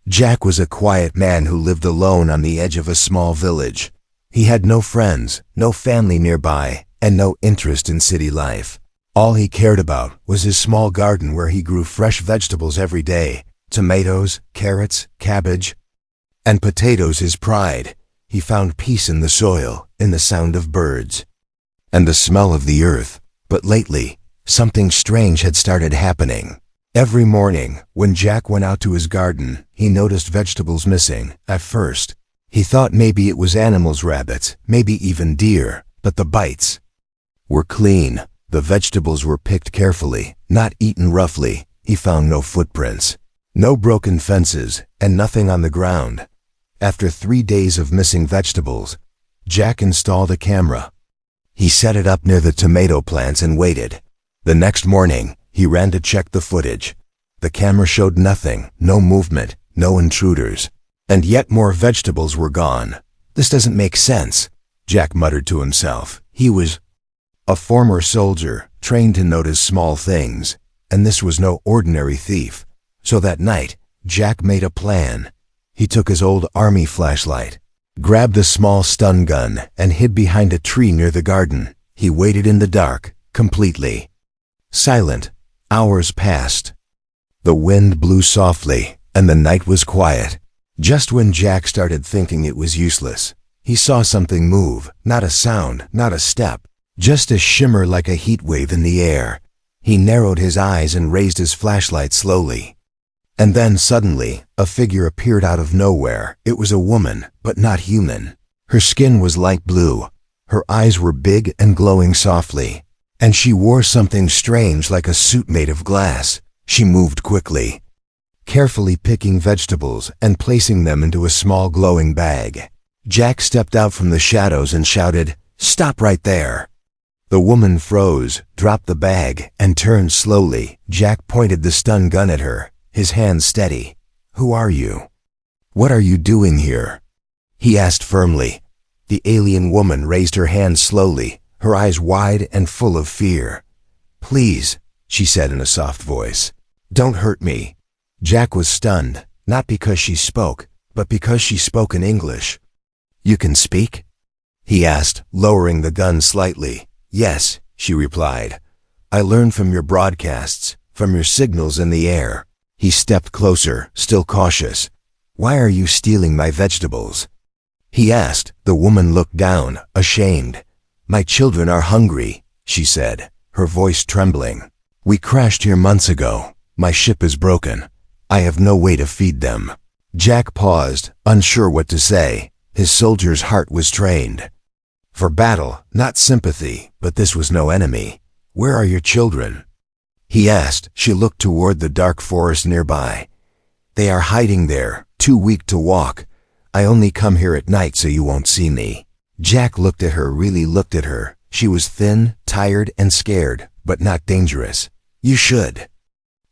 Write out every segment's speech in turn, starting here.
Jack was a quiet man who lived alone on the edge of a small village. He had no friends, no family nearby, and no interest in city life. All he cared about was his small garden where he grew fresh vegetables every day, tomatoes, carrots, cabbage, and potatoes his pride. He found peace in the soil, in the sound of birds, and the smell of the earth. But lately, something strange had started happening. Every morning, when Jack went out to his garden, he noticed vegetables missing. At first, he thought maybe it was animals, rabbits, maybe even deer, but the bites were clean. The vegetables were picked carefully, not eaten roughly. He found no footprints, no broken fences, and nothing on the ground. After 3 days of missing vegetables, Jack installed a camera. He set it up near the tomato plants and waited. The next morning, he ran to check the footage. The camera showed nothing, no movement, no intruders. And yet more vegetables were gone. This doesn't make sense, Jack muttered to himself. He was a former soldier, trained to notice small things, and this was no ordinary thief. So that night, Jack made a plan. He took his old army flashlight, grabbed a small stun gun, and hid behind a tree near the garden. He waited in the dark, completely silent. Hours passed. The wind blew softly, and the night was quiet. Just when Jack started thinking it was useless, he saw something move, not a sound, not a step, just a shimmer like a heat wave in the air. He narrowed his eyes and raised his flashlight slowly. And then suddenly, a figure appeared out of nowhere. It was a woman, but not human. Her skin was light blue. Her eyes were big and glowing softly. And she wore something strange like a suit made of glass. She moved quickly, carefully picking vegetables and placing them into a small glowing bag. Jack stepped out from the shadows and shouted, "Stop right there!" The woman froze, dropped the bag, and turned slowly. Jack pointed the stun gun at her, his hand steady. "Who are you? What are you doing here?" he asked firmly. The alien woman raised her hand slowly, her eyes wide and full of fear. "Please," she said in a soft voice, "don't hurt me." Jack was stunned, not because she spoke, but because she spoke in English. "You can speak?" he asked, lowering the gun slightly. "Yes," she replied. "I learned from your broadcasts, from your signals in the air." He stepped closer, still cautious. "Why are you stealing my vegetables?" he asked. The woman looked down, ashamed. "My children are hungry," she said, her voice trembling. "We crashed here months ago. My ship is broken. I have no way to feed them." Jack paused, unsure what to say. His soldier's heart was trained for battle, not sympathy, but this was no enemy. "Where are your children?" he asked. She looked toward the dark forest nearby. "They are hiding there, too weak to walk. I only come here at night so you won't see me." Jack looked at her, really looked at her. She was thin, tired, and scared, but not dangerous. "You should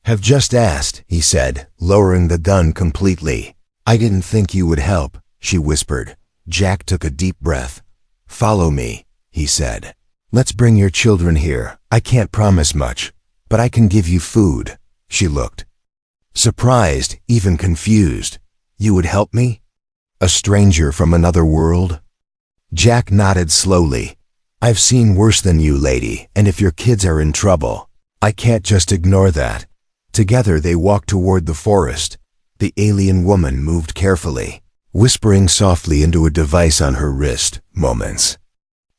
have just asked," he said, lowering the gun completely. "I didn't think you would help," she whispered. Jack took a deep breath. "Follow me," he said. "Let's bring your children here. I can't promise much, but I can give you food." She looked surprised, even confused. "You would help me? A stranger from another world?" Jack nodded slowly. "I've seen worse than you, lady, and if your kids are in trouble, I can't just ignore that." Together they walked toward the forest. The alien woman moved carefully, whispering softly into a device on her wrist. Moments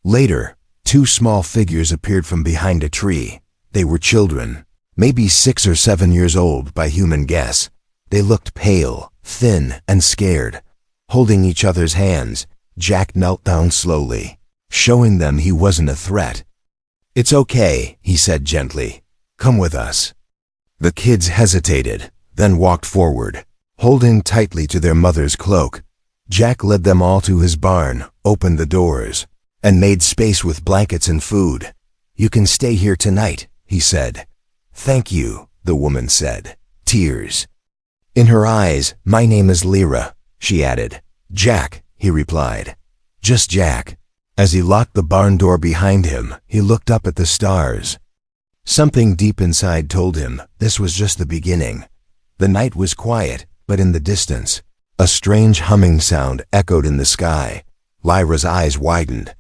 later, 2 small figures appeared from behind a tree. They were children, maybe 6 or 7 years old by human guess. They looked pale, thin, and scared. Holding each other's hands, Jack knelt down slowly, showing them he wasn't a threat. "It's okay," he said gently. "Come with us." The kids hesitated, then walked forward, holding tightly to their mother's cloak. Jack led them all to his barn, opened the doors, and made space with blankets and food. "You can stay here tonight," he said. "Thank you," the woman said, tears in her eyes. "My name is Lyra," she added. "Jack," he replied. "Just Jack." As he locked the barn door behind him, he looked up at the stars. Something deep inside told him this was just the beginning. The night was quiet, but in the distance, a strange humming sound echoed in the sky. Lyra's eyes widened.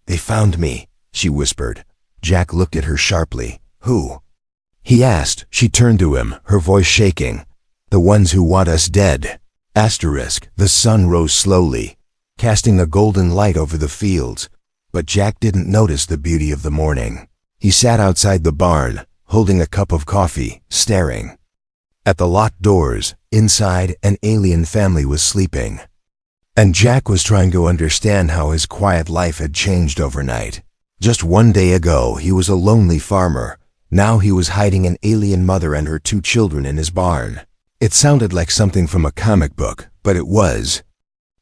"They found me," she whispered. Jack looked at her sharply. "Who?" he asked. She turned to him, her voice shaking. "The ones who want us dead." The sun rose slowly, casting a golden light over the fields, but Jack didn't notice the beauty of the morning. He sat outside the barn, holding a cup of coffee, staring. At the locked doors, inside, an alien family was sleeping. And Jack was trying to understand how his quiet life had changed overnight. Just one day ago, he was a lonely farmer. Now he was hiding an alien mother and her 2 children in his barn. It sounded like something from a comic book, but it was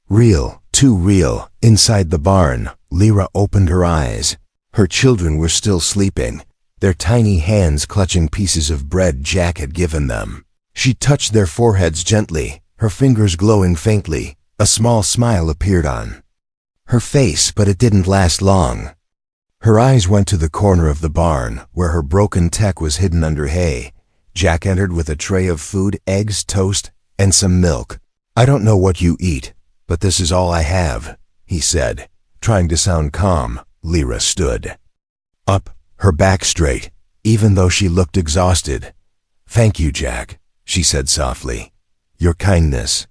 real, too real. Inside the barn, Lyra opened her eyes. Her children were still sleeping, their tiny hands clutching pieces of bread Jack had given them. She touched their foreheads gently, her fingers glowing faintly. A small smile appeared on her face, but it didn't last long. Her eyes went to the corner of the barn, where her broken tech was hidden under hay. Jack entered with a tray of food, eggs, toast, and some milk. "I don't know what you eat, but this is all I have," he said. Trying to sound calm, Lyra stood up, her back straight, even though she looked exhausted. "Thank you, Jack," she said softly. "Your kindness.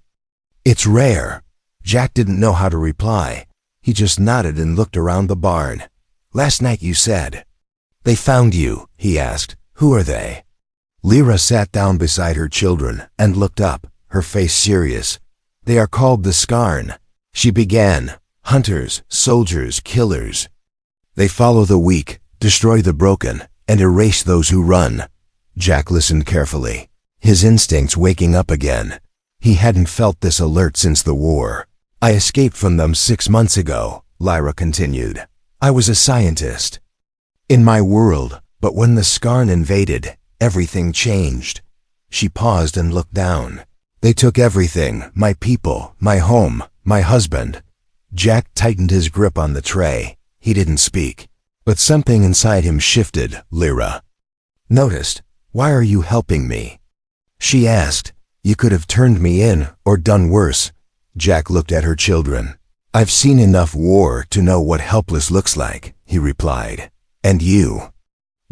It's rare." Jack didn't know how to reply. He just nodded and looked around the barn. "Last night you said they found you," he asked. "Who are they?" Lyra sat down beside her children and looked up, her face serious. "They are called the Scarn," she began. "Hunters, soldiers, killers. They follow the weak, destroy the broken, and erase those who run." Jack listened carefully, his instincts waking up again. He hadn't felt this alert since the war. "I escaped from them 6 months ago," Lyra continued. "I was a scientist in my world, but when the Scarn invaded, everything changed." She paused and looked down. "They took everything, my people, my home, my husband." Jack tightened his grip on the tray. He didn't speak, but something inside him shifted. Lyra noticed. "Why are you helping me?" she asked. "You could have turned me in, or done worse." Jack looked at her children. "I've seen enough war to know what helpless looks like," he replied. "And you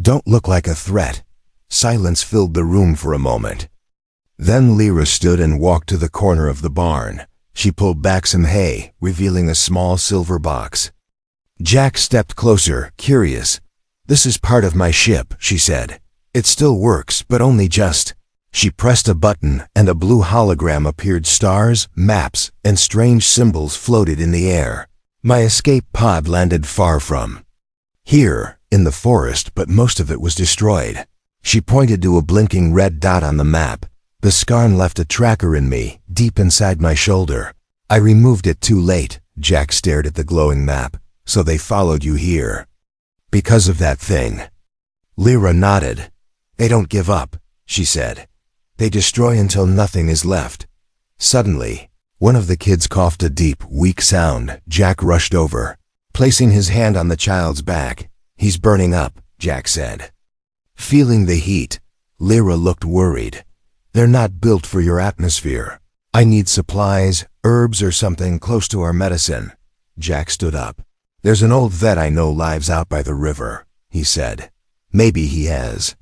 don't look like a threat." Silence filled the room for a moment. Then Lyra stood and walked to the corner of the barn. She pulled back some hay, revealing a small silver box. Jack stepped closer, curious. "This is part of my ship," she said. "It still works, but only just." She pressed a button, and a blue hologram appeared. Stars, maps, and strange symbols floated in the air. "My escape pod landed far from here, in the forest, but most of it was destroyed." She pointed to a blinking red dot on the map. "The Scarn left a tracker in me, deep inside my shoulder. I removed it too late." Jack stared at the glowing map. "So they followed you here because of that thing?" Lyra nodded. "They don't give up," she said. "They destroy until nothing is left." Suddenly, one of the kids coughed a deep, weak sound. Jack rushed over, placing his hand on the child's back. "He's burning up," Jack said. Feeling the heat, Lyra looked worried. "They're not built for your atmosphere. I need supplies, herbs or something close to our medicine." Jack stood up. "There's an old vet I know lives out by the river," he said. "Maybe he has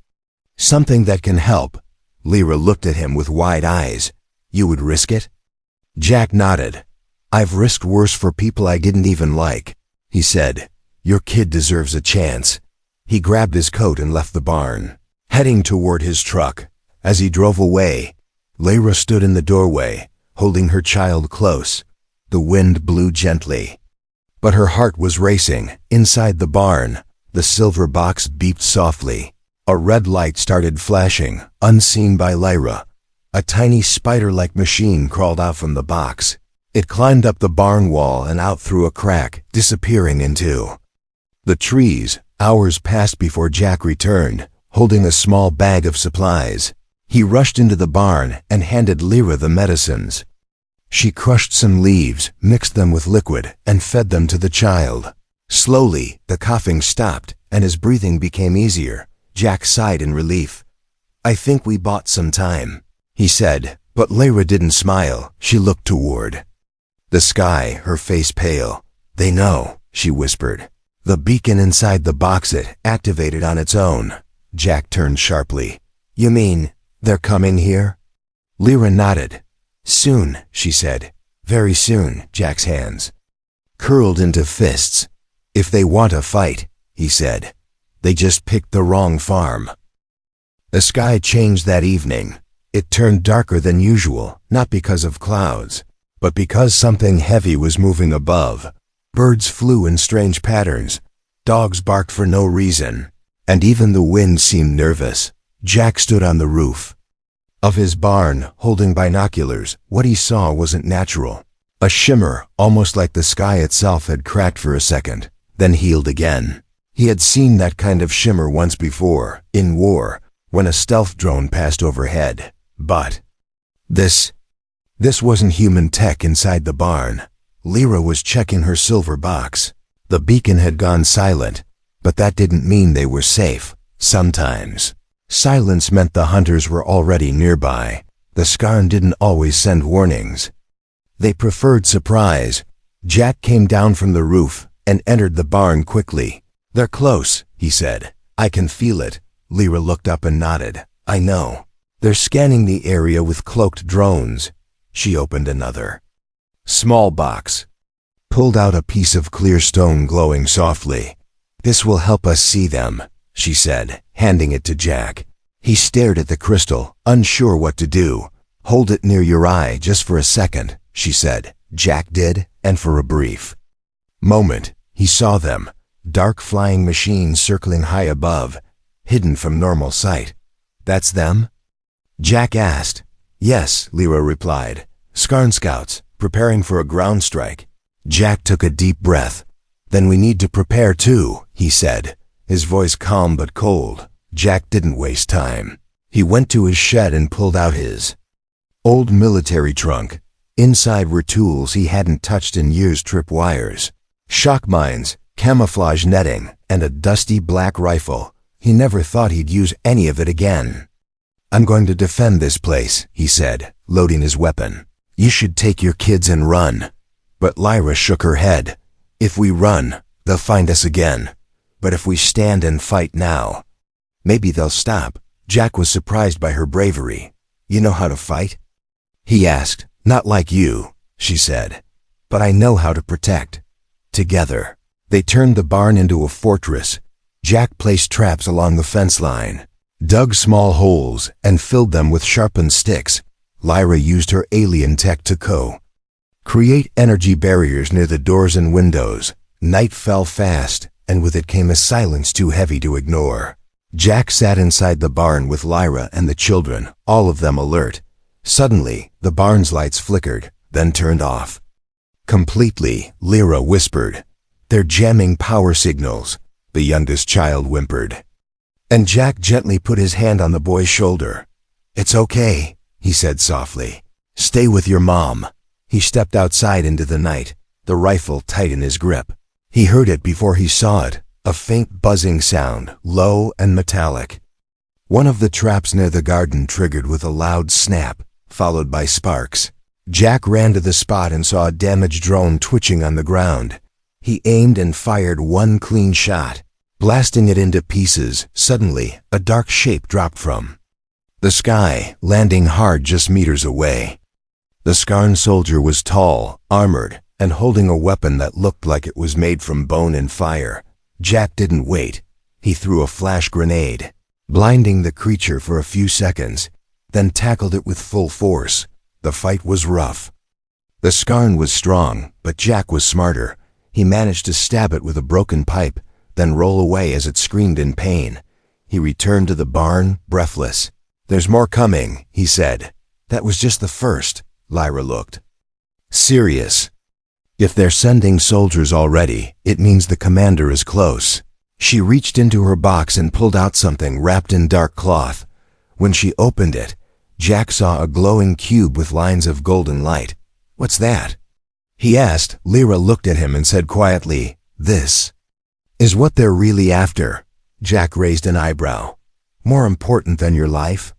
something that can help." Lyra looked at him with wide eyes. "You would risk it?" Jack nodded. "I've risked worse for people I didn't even like," he said. "Your kid deserves a chance." He grabbed his coat and left the barn, heading toward his truck. As he drove away, Lyra stood in the doorway, holding her child close. The wind blew gently, but her heart was racing. Inside the barn, the silver box beeped softly. A red light started flashing, unseen by Lyra. A tiny spider-like machine crawled out from the box. It climbed up the barn wall and out through a crack, disappearing into the trees. Hours passed before Jack returned, holding a small bag of supplies. He rushed into the barn and handed Lyra the medicines. She crushed some leaves, mixed them with liquid, and fed them to the child. Slowly, the coughing stopped, and his breathing became easier. Jack sighed in relief. "I think we bought some time," he said, But Lyra didn't smile. She looked toward the sky, her face pale. "They know," she whispered. "The beacon inside the box, it activated on its own." Jack turned sharply. "You mean they're coming here?" Lyra nodded. "Soon," she said. "Very soon." Jack's hands curled into fists. "If they want a fight," he said, "they just picked the wrong farm." The sky changed that evening. It turned darker than usual, not because of clouds, but because something heavy was moving above. Birds flew in strange patterns. Dogs barked for no reason, and even the wind seemed nervous. Jack stood on the roof of his barn, holding binoculars. What he saw wasn't natural. A shimmer, almost like the sky itself had cracked for a second, then healed again. He had seen that kind of shimmer once before, in war, when a stealth drone passed overhead. But this wasn't human tech inside the barn. Lyra was checking her silver box. The beacon had gone silent, but that didn't mean they were safe. Sometimes silence meant the hunters were already nearby. The Scarn didn't always send warnings. They preferred surprise. Jack came down from the roof and entered the barn quickly. "They're close," he said. "I can feel it." Lyra looked up and nodded. "I know. They're scanning the area with cloaked drones." She opened another small box, pulled out a piece of clear stone glowing softly. "This will help us see them," she said, handing it to Jack. He stared at the crystal, unsure what to do. "Hold it near your eye just for a second," she said. Jack did, and for a brief moment, he saw them. Dark flying machines circling high above, hidden from normal sight. "That's them?" Jack asked. "Yes," Lyra replied. "Scarn scouts, preparing for a ground strike." Jack took a deep breath. "Then we need to prepare too," he said, his voice calm but cold. Jack didn't waste time. He went to his shed and pulled out his old military trunk. Inside were tools he hadn't touched in years: tripwires, shock mines, camouflage netting, and a dusty black rifle. He never thought he'd use any of it again. "I'm going to defend this place," he said, loading his weapon. "You should take your kids and run." But Lyra shook her head. "If we run, they'll find us again. But if we stand and fight now, maybe they'll stop." Jack was surprised by her bravery. "You know how to fight?" he asked. "Not like you," she said, "but I know how to protect." Together, they turned the barn into a fortress. Jack placed traps along the fence line, dug small holes, and filled them with sharpened sticks. Lyra used her alien tech to create energy barriers near the doors and windows. Night fell fast, and with it came a silence too heavy to ignore. Jack sat inside the barn with Lyra and the children, all of them alert. Suddenly, the barn's lights flickered, then turned off completely. Lyra whispered, "They're jamming power signals," the youngest child whimpered. And Jack gently put his hand on the boy's shoulder. "It's okay," he said softly. "Stay with your mom." He stepped outside into the night, the rifle tight in his grip. He heard it before he saw it, a faint buzzing sound, low and metallic. One of the traps near the garden triggered with a loud snap, followed by sparks. Jack ran to the spot and saw a damaged drone twitching on the ground. He aimed and fired one clean shot, blasting it into pieces. Suddenly, a dark shape dropped from the sky, landing hard just meters away. The Scarn soldier was tall, armored, and holding a weapon that looked like it was made from bone and fire. Jack didn't wait. He threw a flash grenade, blinding the creature for a few seconds, then tackled it with full force. The fight was rough. The Scarn was strong, but Jack was smarter. He managed to stab it with a broken pipe, then roll away as it screamed in pain. He returned to the barn, breathless. "There's more coming," he said. "That was just the first." Lyra looked serious. "If they're sending soldiers already, it means the commander is close." She reached into her box and pulled out something wrapped in dark cloth. When she opened it, Jack saw a glowing cube with lines of golden light. "What's that?" he asked. Lyra looked at him and said quietly, "This is what they're really after." Jack raised an eyebrow. "More important than your life?"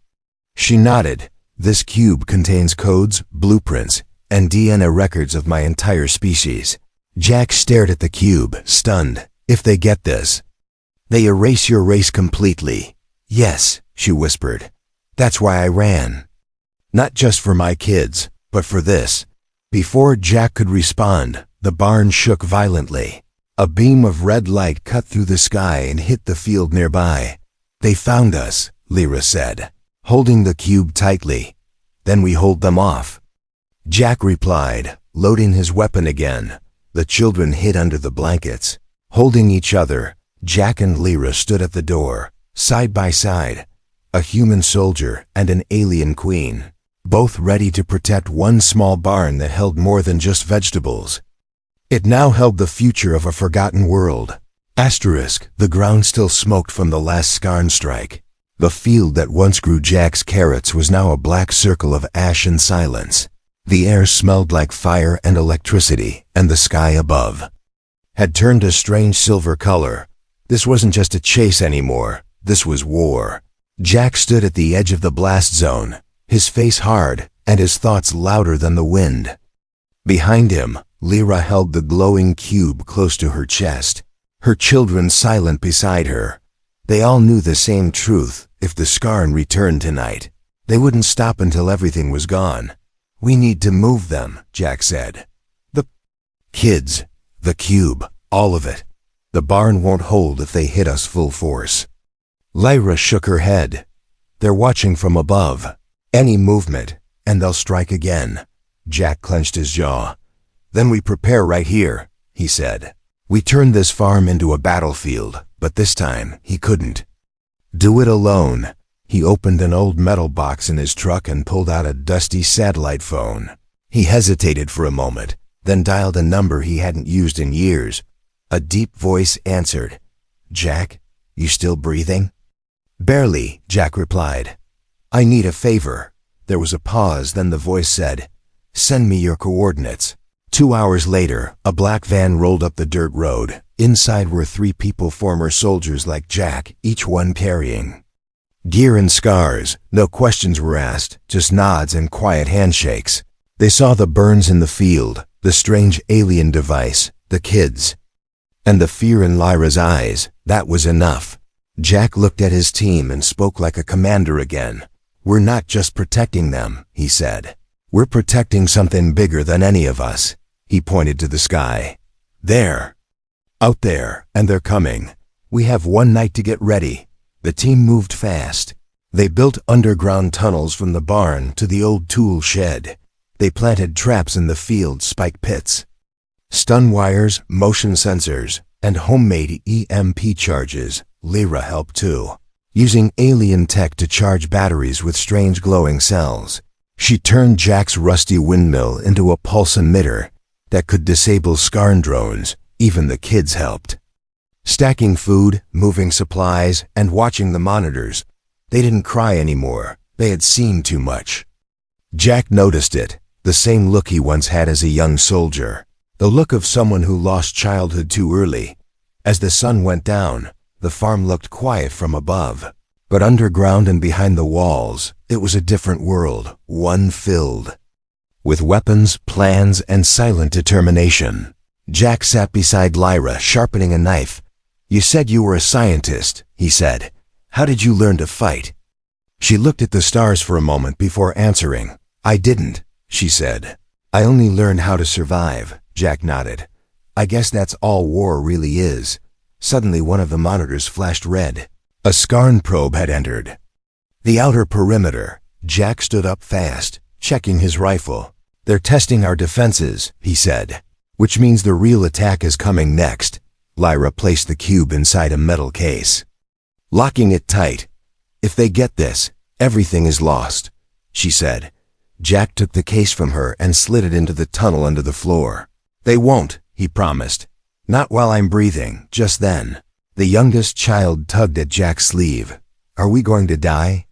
She nodded. This cube contains codes, blueprints, and DNA records of my entire species. Jack stared at the cube, stunned. If they get this, they erase your race completely. Yes, she whispered. That's why I ran. Not just for my kids, but for this. Before Jack could respond, the barn shook violently. A beam of red light cut through the sky and hit the field nearby. They found us, Lyra said, holding the cube tightly. Then we hold them off. Jack replied, loading his weapon again. The children hid under the blankets. Holding each other, Jack and Lyra stood at the door, side by side. A human soldier and an alien queen, both ready to protect one small barn that held more than just vegetables. It now held the future of a forgotten world. Asterisk, the ground still smoked from the last Scarn strike. The field that once grew Jack's carrots was now a black circle of ash and silence. The air smelled like fire and electricity, and the sky above had turned a strange silver color. This wasn't just a chase anymore. This was war. Jack stood at the edge of the blast zone, his face hard and his thoughts louder than the wind. Behind him, Lyra held the glowing cube close to her chest, her children silent beside her. They all knew the same truth. If the Scarn returned tonight, they wouldn't stop until everything was gone. We need to move them, Jack said. The kids, the cube, all of it. The barn won't hold if they hit us full force. Lyra shook her head. They're watching from above. Any movement, and they'll strike again. Jack clenched his jaw. Then we prepare right here, he said. We turned this farm into a battlefield, but this time he couldn't do it alone. He opened an old metal box in his truck and pulled out a dusty satellite phone. He hesitated for a moment, then dialed a number he hadn't used in years. A deep voice answered. Jack, you still breathing? Barely, Jack replied. I need a favor. There was a pause, then the voice said, send me your coordinates. 2 hours later, a black van rolled up the dirt road. Inside were 3 people, former soldiers like Jack, each one carrying gear and scars. No questions were asked, just nods and quiet handshakes. They saw the burns in the field, the strange alien device, the kids, and the fear in Lyra's eyes. That was enough. Jack looked at his team and spoke like a commander again. We're not just protecting them, he said. We're protecting something bigger than any of us. He pointed to the sky. There. Out there, and they're coming. We have one night to get ready. The team moved fast. They built underground tunnels from the barn to the old tool shed. They planted traps in the field, spike pits, stun wires, motion sensors, and homemade EMP charges. Lyra helped too, using alien tech to charge batteries with strange glowing cells. She turned Jack's rusty windmill into a pulse emitter that could disable Scarn drones. Even the kids helped, stacking food, moving supplies, and watching the monitors. They didn't cry anymore. They had seen too much. Jack noticed it, the same look he once had as a young soldier, the look of someone who lost childhood too early. As the sun went down, the farm looked quiet from above, but underground and behind the walls, it was a different world, one filled with weapons, plans, and silent determination. Jack sat beside Lyra, sharpening a knife. You said you were a scientist, he said. How did you learn to fight? She looked at the stars for a moment before answering. I didn't, she said. I only learned how to survive. Jack nodded. I guess that's all war really is. Suddenly one of the monitors flashed red. A Scarn probe had entered the outer perimeter. Jack stood up fast, checking his rifle. They're testing our defenses, he said. Which means the real attack is coming next. Lyra placed the cube inside a metal case, locking it tight. If they get this, everything is lost, she said. Jack took the case from her and slid it into the tunnel under the floor. They won't, he promised. Not while I'm breathing, just then. The youngest child tugged at Jack's sleeve. Are we going to die?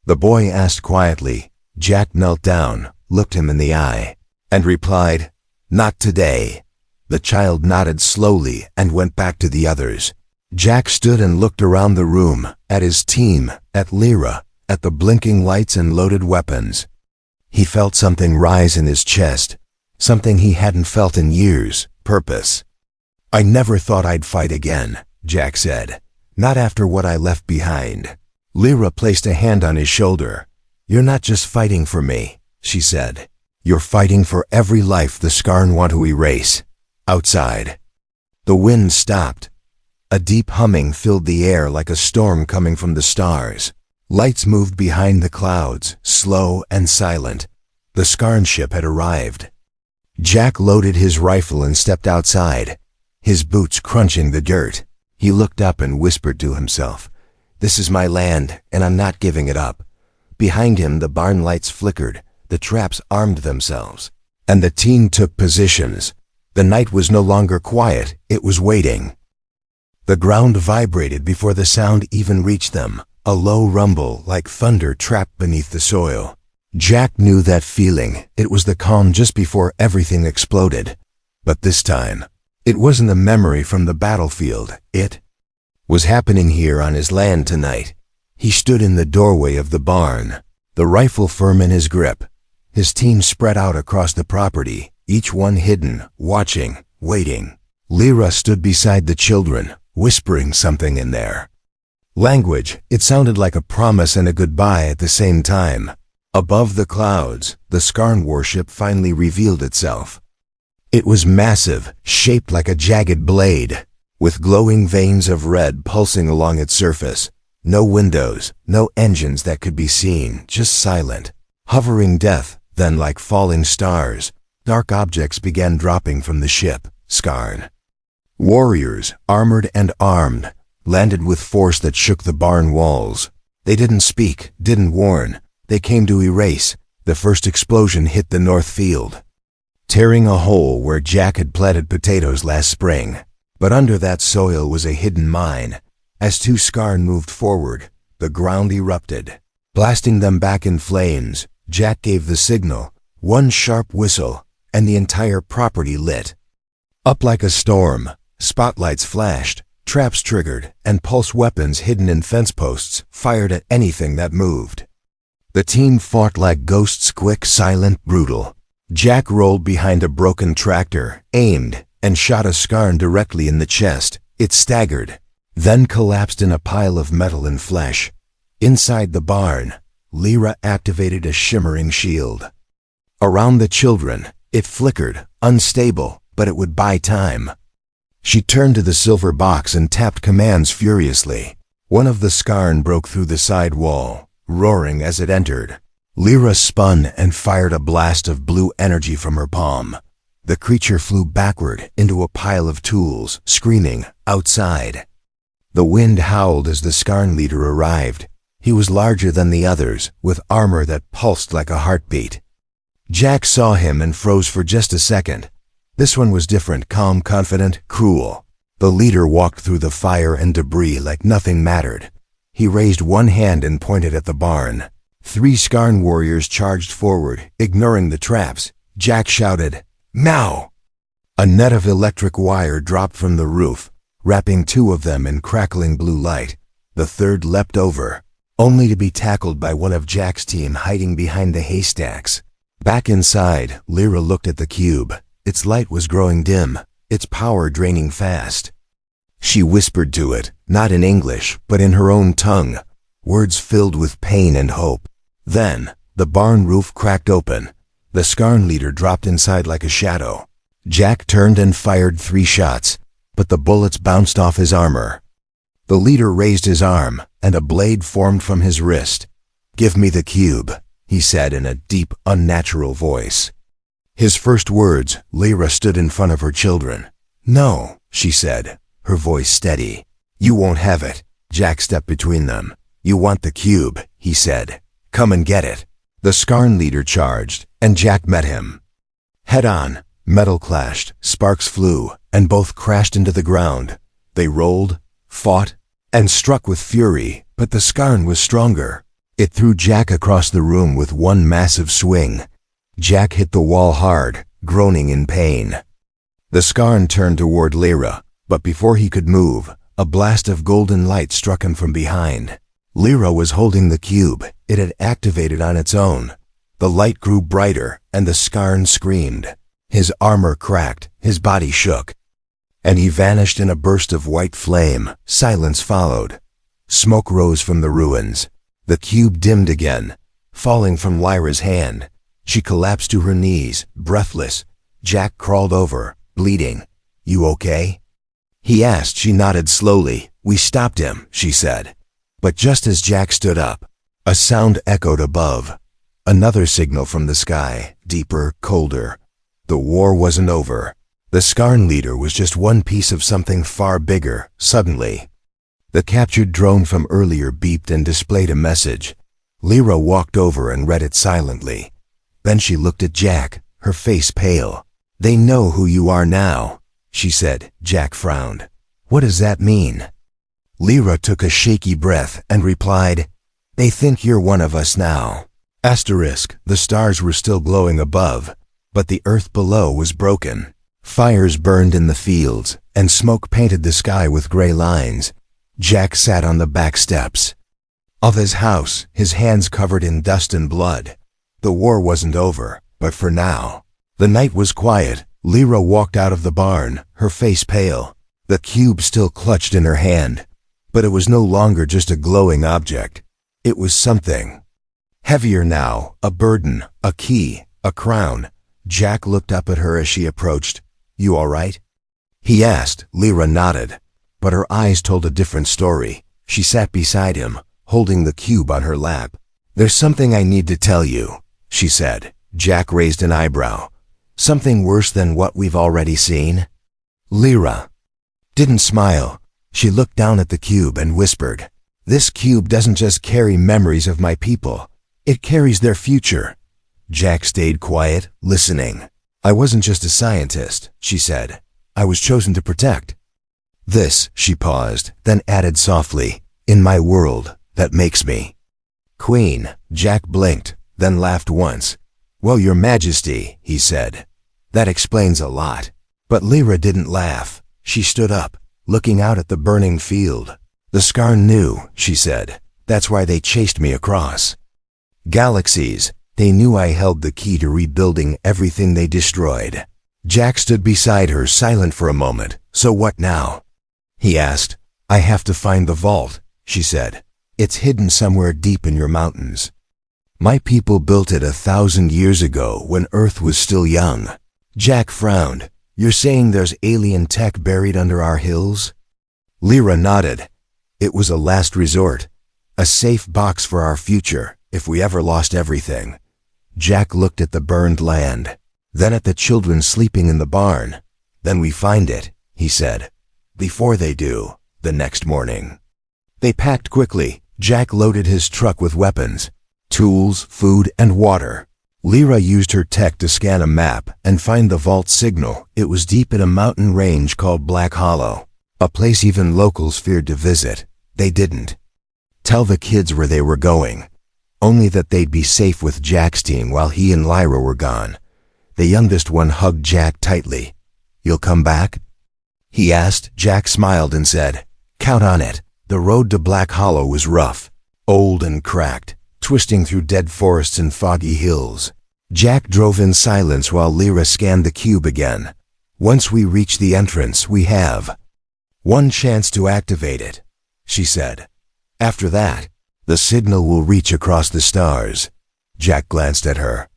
The boy asked quietly. Jack knelt down, looked him in the eye, and replied, Not today. The child nodded slowly and went back to the others. Jack stood and looked around the room, at his team, at Lyra, at the blinking lights and loaded weapons. He felt something rise in his chest, something he hadn't felt in years: purpose. "I never thought I'd fight again," Jack said. "Not after what I left behind." Lyra placed a hand on his shoulder. "You're not just fighting for me," she said. "You're fighting for every life the Skarn want to erase." Outside, the wind stopped. A deep humming filled the air like a storm coming from the stars. Lights moved behind the clouds, slow and silent. The Skarn ship had arrived. Jack loaded his rifle and stepped outside, his boots crunching the dirt. He looked up and whispered to himself, "This is my land, and I'm not giving it up." Behind him, the barn lights flickered, the traps armed themselves, and the team took positions. The night was no longer quiet, it was waiting. The ground vibrated before the sound even reached them, a low rumble like thunder trapped beneath the soil. Jack knew that feeling. It was the calm just before everything exploded. But this time, it wasn't a memory from the battlefield. It was happening here on his land tonight. He stood in the doorway of the barn, the rifle firm in his grip. His team spread out across the property, each one hidden, watching, waiting. Lyra stood beside the children, whispering something in their language. It sounded like a promise and a goodbye at the same time. Above the clouds, the Skarn warship finally revealed itself. It was massive, shaped like a jagged blade, with glowing veins of red pulsing along its surface. No windows, no engines that could be seen, just silent, hovering death. Then, like falling stars, dark objects began dropping from the ship. Skarn warriors, armored and armed, landed with force that shook the barn walls. They didn't speak, didn't warn. They came to erase. The first explosion hit the north field, tearing a hole where Jack had planted potatoes last spring. But under that soil was a hidden mine. As two Skarn moved forward, the ground erupted, blasting them back in flames. Jack gave the signal, one sharp whistle, and the entire property lit up like a storm. Spotlights flashed, traps triggered, and pulse weapons hidden in fence posts fired at anything that moved. The team fought like ghosts, quick, silent, brutal. Jack rolled behind a broken tractor, aimed, and shot a Skarn directly in the chest. It staggered, then collapsed in a pile of metal and flesh. Inside the barn, Lyra activated a shimmering shield. Around the children, it flickered, unstable, but it would buy time. She turned to the silver box and tapped commands furiously. One of the Skarn broke through the side wall, roaring as it entered. Lyra spun and fired a blast of blue energy from her palm. The creature flew backward into a pile of tools, screaming, outside. The wind howled as the Skarn leader arrived. He was larger than the others, with armor that pulsed like a heartbeat. Jack saw him and froze for just a second. This one was different, calm, confident, cruel. The leader walked through the fire and debris like nothing mattered. He raised one hand and pointed at the barn. 3 Skarn warriors charged forward, ignoring the traps. Jack shouted, "Now!" A net of electric wire dropped from the roof, wrapping 2 of them in crackling blue light. The third leapt over, only to be tackled by one of Jack's team hiding behind the haystacks. Back inside, Lyra looked at the cube. Its light was growing dim, its power draining fast. She whispered to it, not in English, but in her own tongue, words filled with pain and hope. Then, the barn roof cracked open. The Skarn leader dropped inside like a shadow. Jack turned and fired 3 shots, but the bullets bounced off his armor. The leader raised his arm, and a blade formed from his wrist. "Give me the cube," he said in a deep, unnatural voice. His first words, Lyra stood in front of her children. "No," she said, her voice steady. "You won't have it." Jack stepped between them. "You want the cube," he said. "Come and get it." The Skarn leader charged, and Jack met him. Head on, metal clashed, sparks flew, and both crashed into the ground. They rolled, fought, and struck with fury, but the Skarn was stronger. It threw Jack across the room with one massive swing. Jack hit the wall hard, groaning in pain. The Skarn turned toward Lyra, but before he could move, a blast of golden light struck him from behind. Lyra was holding the cube. It had activated on its own. The light grew brighter, and the Scarn screamed. His armor cracked, his body shook, and he vanished in a burst of white flame. Silence followed. Smoke rose from the ruins. The cube dimmed again, falling from Lyra's hand. She collapsed to her knees, breathless. Jack crawled over, bleeding. "You okay?" he asked. She nodded slowly. "We stopped him," she said. But just as Jack stood up, a sound echoed above. Another signal from the sky, deeper, colder. The war wasn't over. The Scarn leader was just one piece of something far bigger. Suddenly, the captured drone from earlier beeped and displayed a message. Lyra walked over and read it silently. Then she looked at Jack, her face pale. "They know who you are now," she said. Jack frowned. "What does that mean?" Lyra took a shaky breath and replied, "They think you're one of us now." The stars were still glowing above, but the earth below was broken. Fires burned in the fields, and smoke painted the sky with gray lines. Jack sat on the back steps of his house, his hands covered in dust and blood. The war wasn't over, but for now. The night was quiet. Lyra walked out of the barn, her face pale, the cube still clutched in her hand. But it was no longer just a glowing object. It was something heavier now, a burden, a key, a crown. Jack looked up at her as she approached. "You all right?" he asked. Lyra nodded, but her eyes told a different story. She sat beside him, holding the cube on her lap. "There's something I need to tell you," she said. Jack raised an eyebrow. "Something worse than what we've already seen?" Lyra didn't smile. She looked down at the cube and whispered, "This cube doesn't just carry memories of my people. It carries their future." Jack stayed quiet, listening. "I wasn't just a scientist," she said. "I was chosen to protect this." She paused, then added softly, "in my world, that makes me Queen." Jack blinked, then laughed once. "Well, Your Majesty," he said. "That explains a lot." But Lyra didn't laugh. She stood up, looking out at the burning field. "The Scarn knew," she said. "That's why they chased me across galaxies. They knew I held the key to rebuilding everything they destroyed." Jack stood beside her, silent for a moment. "So what now?" he asked. "I have to find the vault," she said. "It's hidden somewhere deep in your mountains. My people built it 1,000 years ago when Earth was still young." Jack frowned. "You're saying there's alien tech buried under our hills?" Lyra nodded. "It was a last resort, a safe box for our future, if we ever lost everything." Jack looked at the burned land, then at the children sleeping in the barn. "Then we find it," he said. "Before they do, the next morning." They packed quickly. Jack loaded his truck with weapons, tools, food, and water. Lyra used her tech to scan a map and find the vault signal. It was deep in a mountain range called Black Hollow, a place even locals feared to visit. They didn't tell the kids where they were going, only that they'd be safe with Jack's team while he and Lyra were gone. The youngest one hugged Jack tightly. "You'll come back?" he asked. Jack smiled and said, "Count on it." The road to Black Hollow was rough, old and cracked, twisting through dead forests and foggy hills. Jack drove in silence while Lyra scanned the cube again. "Once we reach the entrance, we have one chance to activate it," she said. "After that, the signal will reach across the stars." Jack glanced at her.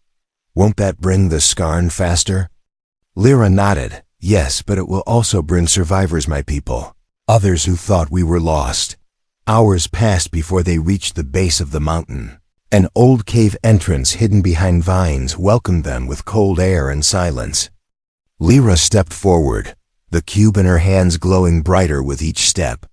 "Won't that bring the Scarn faster?" Lyra nodded. "Yes, but it will also bring survivors, my people. Others who thought we were lost." Hours passed before they reached the base of the mountain. An old cave entrance hidden behind vines welcomed them with cold air and silence. Lyra stepped forward, the cube in her hands glowing brighter with each step.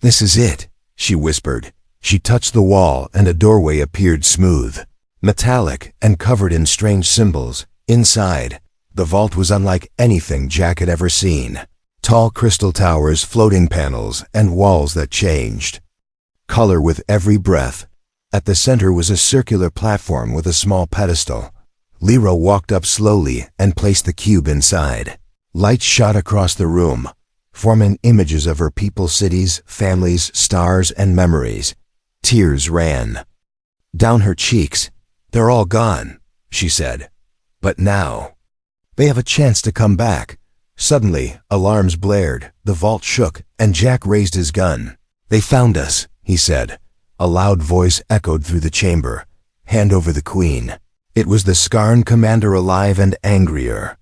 "This is it," she whispered. She touched the wall and a doorway appeared smooth, metallic, and covered in strange symbols. Inside, the vault was unlike anything Jack had ever seen. Tall crystal towers, floating panels, and walls that changed color with every breath. At the center was a circular platform with a small pedestal. Lyra walked up slowly and placed the cube inside. Lights shot across the room, forming images of her people's cities, families, stars, and memories. Tears ran down her cheeks. "They're all gone," she said. "But now they have a chance to come back." Suddenly, alarms blared, the vault shook, and Jack raised his gun. "They found us," he said. A loud voice echoed through the chamber. "Hand over the queen." It was the Scarn commander, alive and angrier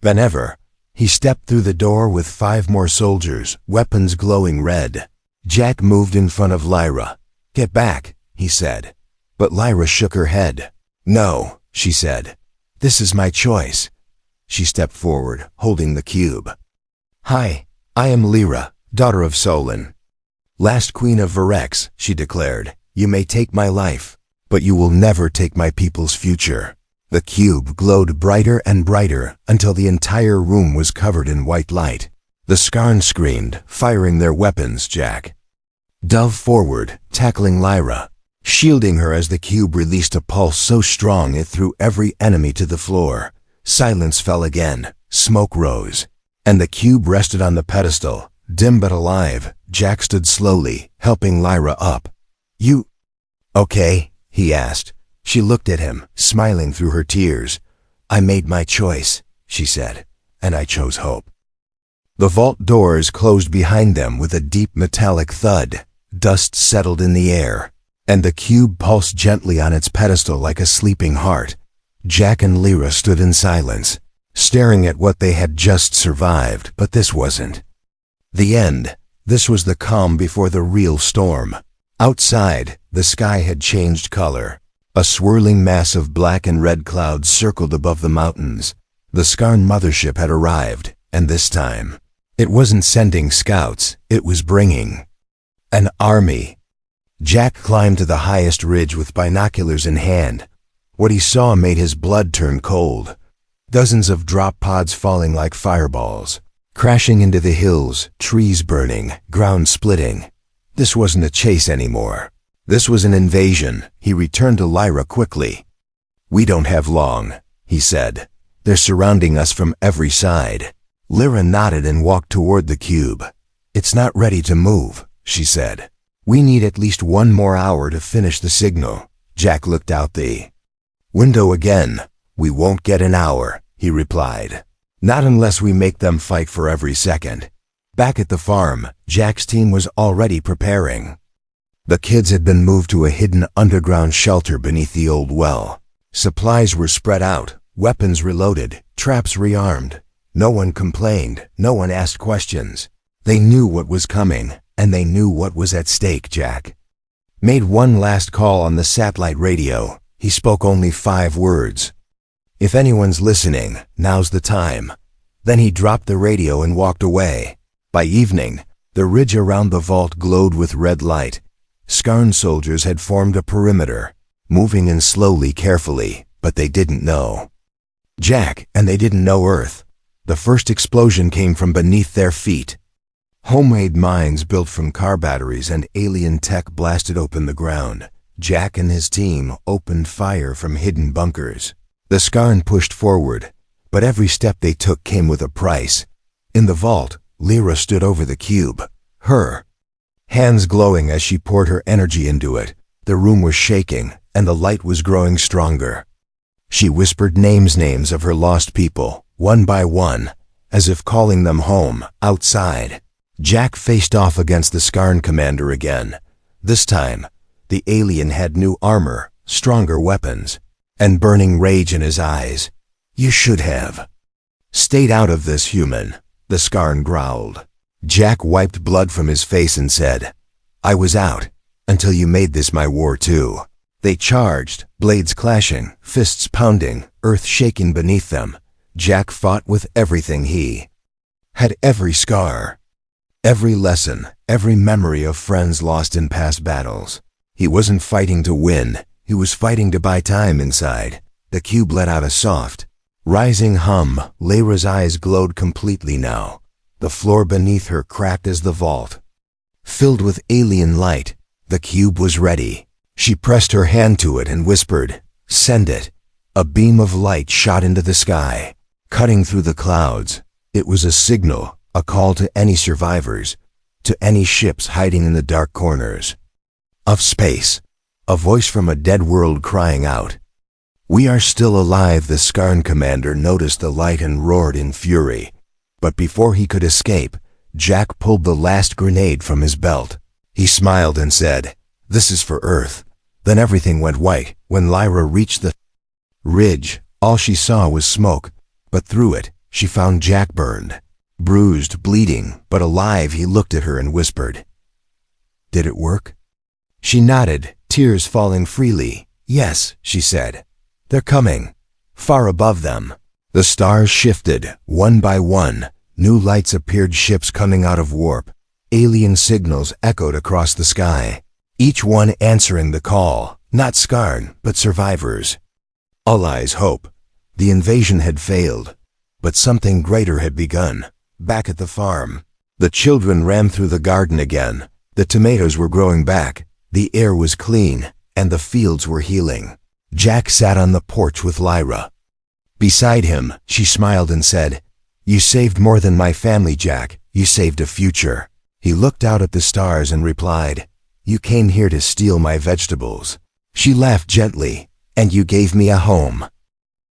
than ever. He stepped through the door with 5 more soldiers, weapons glowing red. Jack moved in front of Lyra. "Get back," he said. But Lyra shook her head. "No," she said. "This is my choice." She stepped forward, holding the cube. "Hi, I am Lyra, daughter of Solon, last queen of Virex," she declared. "You may take my life, but you will never take my people's future." The cube glowed brighter and brighter until the entire room was covered in white light. The Scarn screamed, firing their weapons. Jack dove forward, tackling Lyra, shielding her as the cube released a pulse so strong it threw every enemy to the floor. Silence fell again, smoke rose, and the cube rested on the pedestal, dim but alive. Jack stood slowly, helping Lyra up. "You okay?" he asked. She looked at him, smiling through her tears. "I made my choice," she said, "and I chose hope." The vault doors closed behind them with a deep metallic thud. Dust settled in the air, and the cube pulsed gently on its pedestal like a sleeping heart. Jack and Lyra stood in silence, staring at what they had just survived, but this wasn't the end. This was the calm before the real storm. Outside, the sky had changed color. A swirling mass of black and red clouds circled above the mountains. The Scarn mothership had arrived, and this time, it wasn't sending scouts, it was bringing an army. Jack climbed to the highest ridge with binoculars in hand. What he saw made his blood turn cold. Dozens of drop pods falling like fireballs, crashing into the hills, trees burning, ground splitting. This wasn't a chase anymore. This was an invasion. He returned to Lyra quickly. "We don't have long," he said. "They're surrounding us from every side." Lyra nodded and walked toward the cube. "It's not ready to move," she said. "We need at least 1 more hour to finish the signal." Jack looked out the window again. "We won't get an hour," he replied. "Not unless we make them fight for every second." Back at the farm, Jack's team was already preparing. The kids had been moved to a hidden underground shelter beneath the old well. Supplies were spread out, weapons reloaded, traps rearmed. No one complained, no one asked questions. They knew what was coming, and they knew what was at stake. Jack made one last call on the satellite radio. He spoke only 5 words. "If anyone's listening, now's the time." Then he dropped the radio and walked away. By evening, the ridge around the vault glowed with red light. Scarn soldiers had formed a perimeter, moving in slowly, carefully, but they didn't know Jack, and they didn't know Earth. The first explosion came from beneath their feet. Homemade mines built from car batteries and alien tech blasted open the ground. Jack and his team opened fire from hidden bunkers. The Scarn pushed forward, but every step they took came with a price. In the vault, Lyra stood over the cube, her hands glowing as she poured her energy into it. The room was shaking, and the light was growing stronger. She whispered names of her lost people, one by one, as if calling them home. Outside, Jack faced off against the Scarn commander again. This time, the alien had new armor, stronger weapons, and burning rage in his eyes. "You should have stayed out of this, human," the Scarn growled. Jack wiped blood from his face and said, "I was out, until you made this my war too." They charged, blades clashing, fists pounding, earth shaking beneath them. Jack fought with everything he had, every scar, every lesson, every memory of friends lost in past battles. He wasn't fighting to win, he was fighting to buy time inside. The cube let out a soft, rising hum. Lyra's eyes glowed completely now. The floor beneath her cracked as the vault filled with alien light. The cube was ready. She pressed her hand to it and whispered, "Send it." A beam of light shot into the sky, cutting through the clouds. It was a signal, a call to any survivors, to any ships hiding in the dark corners. of space. A voice from a dead world crying out. "We are still alive," the Scarn commander noticed the light and roared in fury. But before he could escape, Jack pulled the last grenade from his belt. He smiled and said, "This is for Earth." Then everything went white. When Lyra reached the ridge, all she saw was smoke, but through it, she found Jack burned. Bruised, bleeding, but alive, he looked at her and whispered, "Did it work?" She nodded, tears falling freely. "Yes," she said. "They're coming." Far above them, the stars shifted, one by one. New lights appeared, ships coming out of warp. Alien signals echoed across the sky, each one answering the call, not Scarn, but survivors. All eyes hope. The invasion had failed, but something greater had begun. Back at the farm, the children ran through the garden again. The tomatoes were growing back, the air was clean, and the fields were healing. Jack sat on the porch with Lyra. Beside him, she smiled and said, "You saved more than my family, Jack. You saved a future." He looked out at the stars and replied, "You came here to steal my vegetables." She laughed gently, "And you gave me a home."